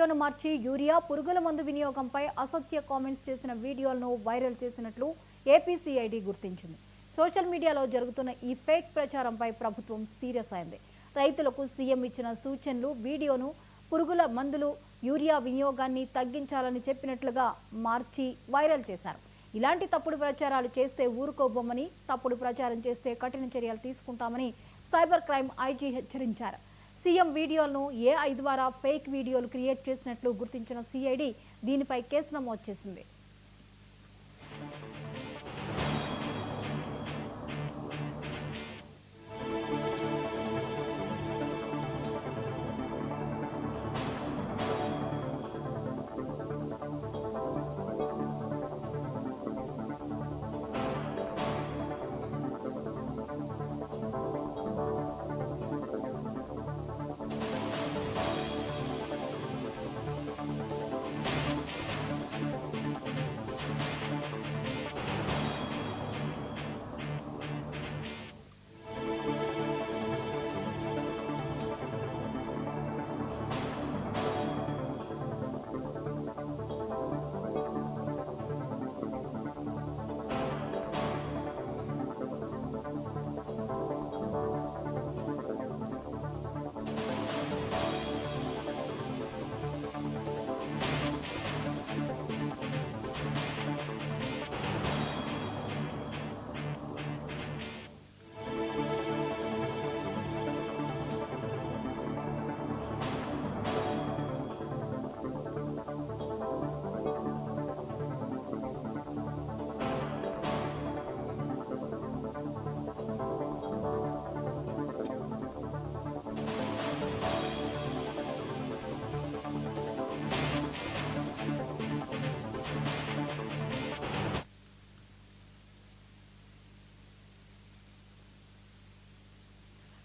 వీడియోను మార్చి యూరియా పురుగుల మందు వినియోగంపై అసత్య కామెంట్స్ చేసిన వీడియోలను వైరల్ చేసినట్లు ఏపీసీఐడి గుర్తించింది. సోషల్ మీడియాలో జరుగుతున్న ఈ ఫేక్ ప్రచారంపై ప్రభుత్వం సీరియస్ అయింది. రైతులకు సీఎం ఇచ్చిన సూచనలు వీడియోను పురుగుల మందులు యూరియా వినియోగాన్ని తగ్గించాలని చెప్పినట్లుగా మార్చి వైరల్ చేశారు. ఇలాంటి తప్పుడు ప్రచారాలు చేస్తే ఊరుకోబోమని, తప్పుడు ప్రచారం చేస్తే కఠిన చర్యలు తీసుకుంటామని సైబర్ క్రైమ్ ఐజీ హెచ్చరించారు. సీఎం వీడియోలను ఏఐ ద్వారా ఫేక్ వీడియోలు క్రియేట్ చేసినట్లు గుర్తించిన సిఐడి దీనిపై కేసు నమోదు చేసింది.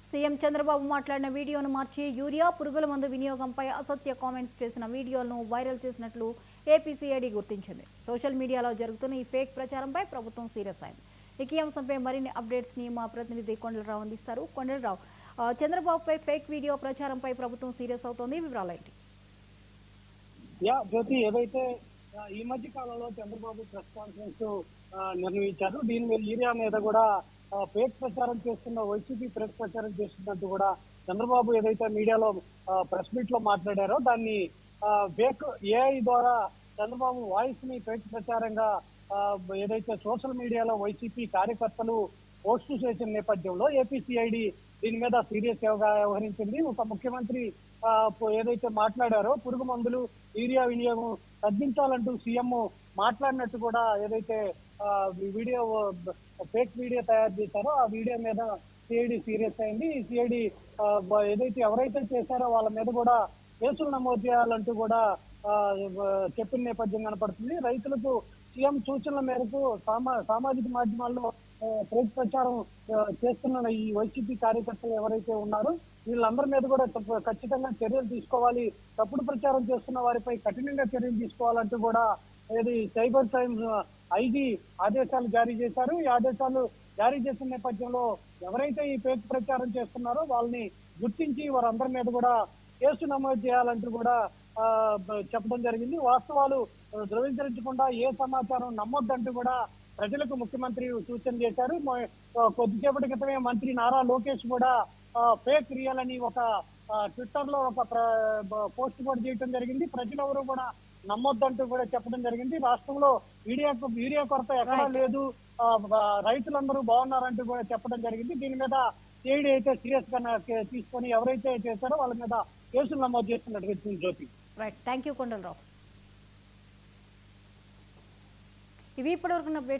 సీఎం చంద్రబాబు మాట్లాడిన వీడియోను మార్చి యూరియా పురుగుల మందు వినియోగంపై అసత్య కామెంట్స్ చేసిన వీడియోలను వైరల్ చేసినట్లు ఏపీసీఐడి గుర్తించింది. సోషల్ మీడియాలో జరుగుతున్న ఈ ఫేక్ ప్రచారంపై ప్రభుత్వం సీరియస్ అయింది. ఈ అంశంపై మరిన్ని అప్డేట్స్ ని మా ప్రతినిధి కొండలరావు అందిస్తారు. కొండలరావు, చంద్రబాబుపై ఫేక్ వీడియో ప్రచారంపై ప్రభుత్వం సీరియస్ అవుతోంది, వివరాలు ఏంటి? జ్యోతి, ఏదైతే ఈ మధ్య కాలంలో చంద్రబాబు ప్రెస్ కాన్ఫరెన్స్ నిర్వహించారు. దీని మీద యూరియా మీద కూడా ఫేక్ ప్రచారం చేస్తున్న వైసీపీ ఫేక్ ప్రచారం చేస్తున్నట్టు కూడా చంద్రబాబు ఏదైతే మీడియాలో ప్రెస్ మీట్ లో మాట్లాడారో దాన్ని ఫేక్ ఏఐ ద్వారా చంద్రబాబు వాయిస్ ని ఫేక్ ప్రచారంగా ఏదైతే సోషల్ మీడియాలో వైసీపీ కార్యకర్తలు పోస్టు చేసిన నేపథ్యంలో ఏపీసీఐడి దీని మీద సీరియస్ గా వ్యవహరించింది. ఒక ముఖ్యమంత్రి ఏదైతే మాట్లాడారో పురుగు మందులు యూరియా వినియోగం తగ్గించాలంటూ సీఎం మాట్లాడినట్టు కూడా ఏదైతే వీడియో ఫేక్ వీడియో తయారు చేశారో ఆ వీడియో మీద సిఐడి సీరియస్ అయింది. సిఐడి ఏదైతే ఎవరైతే చేశారో వాళ్ళ మీద కూడా కేసులు నమోదు చేయాలంటూ కూడా చెప్పిన నేపథ్యం కనపడుతుంది. రైతులకు సీఎం సూచనల మేరకు సామాజిక మాధ్యమాల్లో ఫేక్ ప్రచారం చేస్తున్న ఈ వైసీపీ కార్యకర్తలు ఎవరైతే ఉన్నారో వీళ్ళందరి మీద కూడా ఖచ్చితంగా చర్యలు తీసుకోవాలి, తప్పుడు ప్రచారం చేస్తున్న వారిపై కఠినంగా చర్యలు తీసుకోవాలంటూ కూడా ఏది సైబర్ క్రైమ్ ఐజీ ఆదేశాలు జారీ చేశారు. ఈ ఆదేశాలు జారీ చేసిన నేపథ్యంలో ఎవరైతే ఈ ఫేక్ ప్రచారం చేస్తున్నారో వాళ్ళని గుర్తించి వారందరి మీద కూడా కేసు నమోదు చేయాలంటూ కూడా చెప్పడం జరిగింది. వాస్తవాలు ధృవీకరించకుండా ఏ సమాచారం నమ్మొద్దంటూ కూడా ప్రజలకు ముఖ్యమంత్రి సూచన చేశారు. కొద్దిసేపటి క్రితమే మంత్రి నారా లోకేష్ కూడా ఫేక్ రియల్ అని ఒక ట్విట్టర్ లో ఒక పోస్ట్ కూడా చేయడం జరిగింది. ప్రజలెవరూ కూడా నమ్మొద్దంటూ కూడా చెప్పడం జరిగింది. రాష్ట్రంలో యూరియా కొరత ఎక్కడా లేదు, రైతులందరూ బాగున్నారంటూ కూడా చెప్పడం జరిగింది. దీని మీద సిఐడి అయితే సీరియస్ గా తీసుకొని ఎవరైతే చేశారో వాళ్ళ మీద కేసులు నమోదు చేస్తున్నట్టు Jyothi. Right, thank you Kondalarao. ఇవి ఇప్పటివరకు అప్డేట్స్.